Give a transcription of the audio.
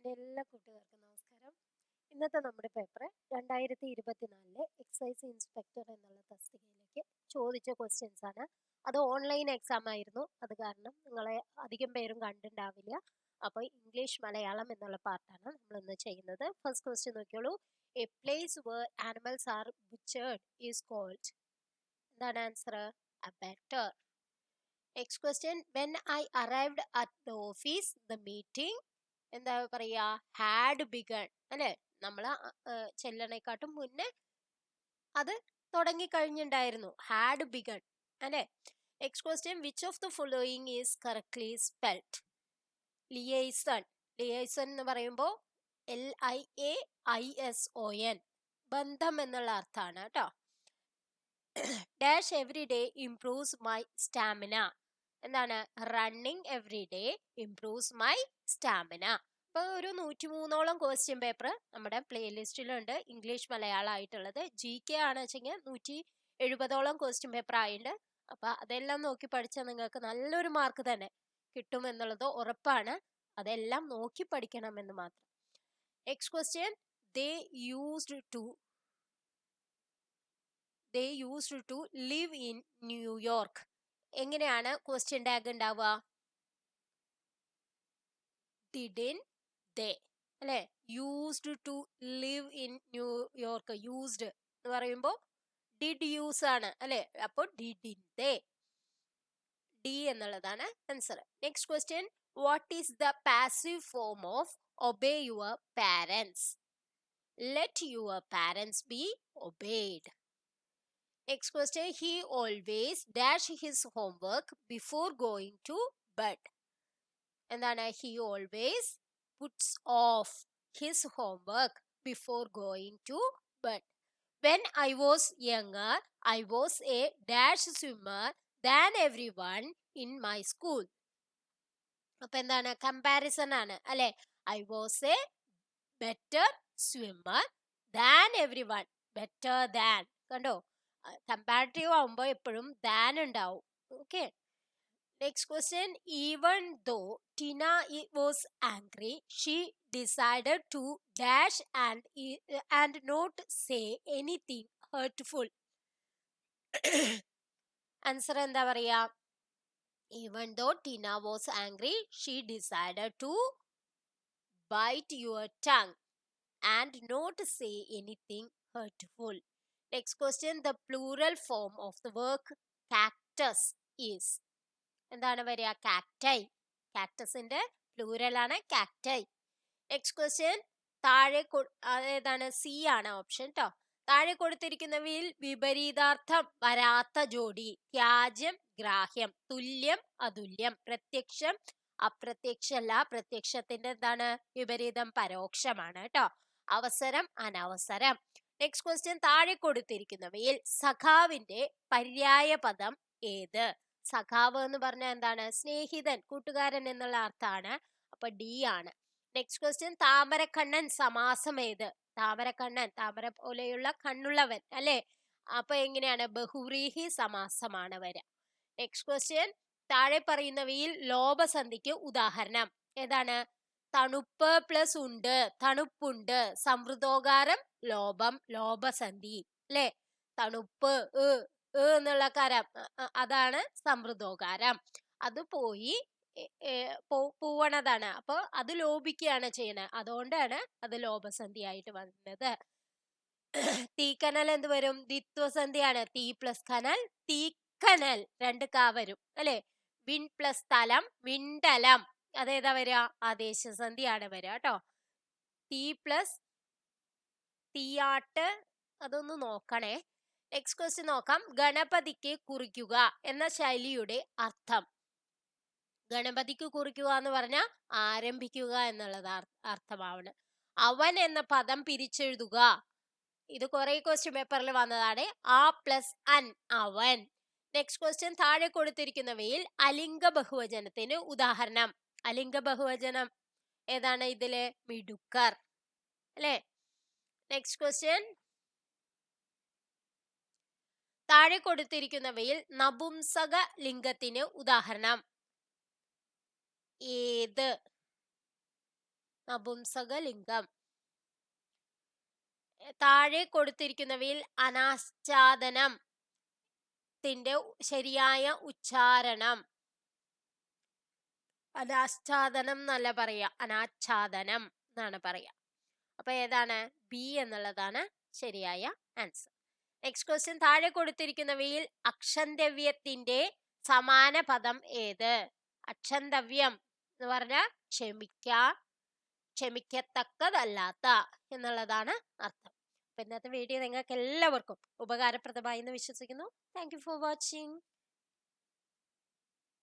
എൻ്റെ എല്ലാ കൂട്ടുകാർക്കും നമസ്കാരം. ഇന്നത്തെ നമ്മുടെ പേപ്പർ 2024 എക്സൈസ് ഇൻസ്പെക്ടർ എന്നുള്ള തസ്തികയിലേക്ക് ചോദിച്ച ക്വസ്റ്റ്യൻസ് ആണ്. അത് ഓൺലൈൻ എക്സാം ആയിരുന്നു. അത് കാരണം നിങ്ങളെ അധികം പേരും കണ്ടിട്ടുണ്ടാവില്ല. അപ്പോൾ ഇംഗ്ലീഷ് മലയാളം എന്നുള്ള പാർട്ടാണ് നമ്മൾ ഇന്ന് ചെയ്യുന്നത്. ഫസ്റ്റ് ക്വസ്റ്റ്യൻ നോക്കിയോളൂ. A place where animals are butchered is called. എന്താണ് answer? Abattoir. Next question, when I arrived at the office the meeting എന്താ പറയാ? ഹാഡ് ബിഗൺ അല്ലെ? നമ്മൾ ചെല്ലണേക്കാട്ടും മുന്നേ അത് തുടങ്ങിക്കഴിഞ്ഞിട്ടുണ്ടായിരുന്നു. ഹാഡ് ബിഗൺ അല്ലെ? Next question, which of the following is correctly spelled? Liaison. Liaison എന്ന് പറയുമ്പോൾ LIAISON, ബന്ധം എന്നുള്ള അർത്ഥമാണ് കേട്ടോ. Dash every day improves my stamina. എന്താണ്? Running every day improves my stamina. അപ്പോൾ ഒരു 103ഓളം ക്വസ്റ്റ്യൻ പേപ്പർ നമ്മുടെ പ്ലേലിസ്റ്റിലുണ്ട്, ഇംഗ്ലീഷ് മലയാളം ആയിട്ടുള്ളത്. GK ആണ് വെച്ചെങ്കിൽ 170ഓളം ക്വസ്റ്റ്യൻ പേപ്പർ ആയിട്ടുണ്ട്. അപ്പോൾ അതെല്ലാം നോക്കി പഠിച്ചാൽ നിങ്ങൾക്ക് നല്ലൊരു മാർക്ക് തന്നെ കിട്ടുമെന്നുള്ളത് ഉറപ്പാണ്. അതെല്ലാം നോക്കി പഠിക്കണമെന്ന് മാത്രം. Next question, they used to live in New York. എങ്ങനെയാണ് ക്വസ്റ്റ്യൻ ടാഗ് ഉണ്ടാവുക? Didn't they അല്ലെ? Used to live in New York. Used എന്ന് പറയുമ്പോൾ ഡിഡ് യൂസ് ആണ് അല്ലെ? അപ്പോൾ ഡിഡിൻ ദേ. ഡി എന്നുള്ളതാണ് answer. Next question, what is the passive form of obey your parents? Let your parents be obeyed. Next question, he always dash his homework before going to bed. എന്താണ്? He always puts off his homework before going to bed. When I was younger, I was a dash swimmer than everyone in my school. അപ്പൊ എന്താണ്? Comparison ആണ് അല്ലെ? I was a better swimmer than everyone. Better than. കണ്ടോ? Comparative ആവുമ്പോൾ എപ്പോഴും than ഉണ്ടാവും. Okay. Next question, even though Tina was angry she decided to dash and not say anything hurtful. Answer എന്താ പറയാ? Even though Tina was angry she decided to bite your tongue and not say anything hurtful. Next question, the plural form of the word cactus is. എന്താണ് വരിക? cacti. കാക്ടസിന്റെ plural ആണ് cacti. Next question, താഴെ ഏതാണ്? C ആണ് option കേട്ടോ. താഴെ കൊടുത്തിരിക്കുന്നവയിൽ വിപരീതാർത്ഥം വരാത്ത ജോഡി. ത്യാജ്യം ഗ്രാഹ്യം, തുല്യം അതുല്യം, പ്രത്യക്ഷം അപ്രത്യക്ഷല്ല. പ്രത്യക്ഷത്തിന്റെ എന്താണ് വിപരീതം? പരോക്ഷമാണ് കേട്ടോ. അവസരം അനവസരം. നെക്സ്റ്റ് ക്വസ്റ്റ്യൻ, താഴെ കൊടുത്തിരിക്കുന്നവയിൽ സഖാവിന്റെ പര്യായ പദം ഏത്? സഖാവ് എന്ന് പറഞ്ഞാൽ എന്താണ്? സ്നേഹിതൻ, കൂട്ടുകാരൻ എന്നുള്ള അർത്ഥമാണ്. അപ്പൊ ഡി ആണ്. നെക്സ്റ്റ് ക്വസ്റ്റ്യൻ, താമരക്കണ്ണൻ സമാസം ഏത്? താമരക്കണ്ണൻ, താമര പോലെയുള്ള കണ്ണുള്ളവൻ അല്ലെ? അപ്പൊ എങ്ങനെയാണ്? ബഹുവ്രീഹി സമാസമാണ് വരിക. നെക്സ്റ്റ് ക്വസ്റ്റ്യൻ, താഴെ പറയുന്നവയിൽ ലോപസന്ധിക്ക് ഉദാഹരണം ഏതാണ്? തണുപ്പ് പ്ലസ് ഉണ്ട്, തണുപ്പുണ്ട്. സമൃദ്ധോകാരം ലോപം, ലോപസന്ധി അല്ലെ? തണുപ്പ് എന്നുള്ള കാരം അതാണ് സമൃദ്ധോകാരം. അത് പോയി പോവണതാണ്. അപ്പൊ അത് ലോപിക്കുകയാണ് ചെയ്യണത്. അതുകൊണ്ടാണ് അത് ലോപസന്ധി ആയിട്ട് വന്നത്. തീക്കനൽ എന്ത് വരും? ദ്വിത്വസന്ധിയാണ്. തീ പ്ലസ് കനൽ, തീക്കനൽ. 2 കാ വരും അല്ലെ? വിൺ പ്ലസ് തലം, വിണ്ടലം. അതേതാ വരിക? ആദേശസന്ധിയാണ് വരിക കേട്ടോ. തീ പ്ലസ് തീയാട്ട്, അതൊന്ന് നോക്കണേ. നെക്സ്റ്റ് ക്വസ്റ്റ്യൻ നോക്കാം. ഗണപതിക്ക് കുറിക്കുക എന്ന ശൈലിയുടെ അർത്ഥം. ഗണപതിക്ക് കുറിക്കുക എന്ന് പറഞ്ഞാൽ ആരംഭിക്കുക എന്നുള്ളത് അർത്ഥമാവണം. അവൻ എന്ന പദം പിരിച്ചെഴുതുക. ഇത് കുറെ ക്വസ്റ്റ്യൻ പേപ്പറിൽ വന്നതാണ്. ആ പ്ലസ് അൻ, അവൻ. നെക്സ്റ്റ് ക്വസ്റ്റ്യൻ, താഴെ കൊടുത്തിരിക്കുന്നവയിൽ അലിംഗ ബഹുവചനത്തിന് ഉദാഹരണം. അലിംഗ ബഹുവചനം ഏതാണ് ഇതില്? മിടുക്കർ അല്ലെ? നെക്സ്റ്റ് ക്വസ്റ്റ്യൻ, താഴെ കൊടുത്തിരിക്കുന്നവയിൽ നപുംസക ലിംഗത്തിന് ഉദാഹരണം ഏത്? നപുംസകലിംഗം. താഴെ കൊടുത്തിരിക്കുന്നവയിൽ അനാച്ഛാദനത്തിന്റെ ശരിയായ ഉച്ചാരണം. അനാച്ഛാദനം എന്നല്ല പറയാ, അനാച്ഛാദനം എന്നാണ് പറയാ. അപ്പൊ ഏതാണ്? ബി എന്നുള്ളതാണ് ശരിയായ ആൻസർ. നെക്സ്റ്റ് ക്വസ്റ്റ്യൻ, താഴെ കൊടുത്തിരിക്കുന്നവയിൽ അക്ഷന്തവ്യത്തിന്റെ സമാന പദം ഏത്? അക്ഷന്തവ്യം എന്ന് പറഞ്ഞാൽ ക്ഷമിക്കത്തക്കതല്ലാത്ത എന്നുള്ളതാണ് അർത്ഥം. അപ്പൊ ഇന്നത്തെ വീഡിയോ നിങ്ങൾക്ക് എല്ലാവർക്കും ഉപകാരപ്രദമായി എന്ന് വിശ്വസിക്കുന്നു. Thank you for watching.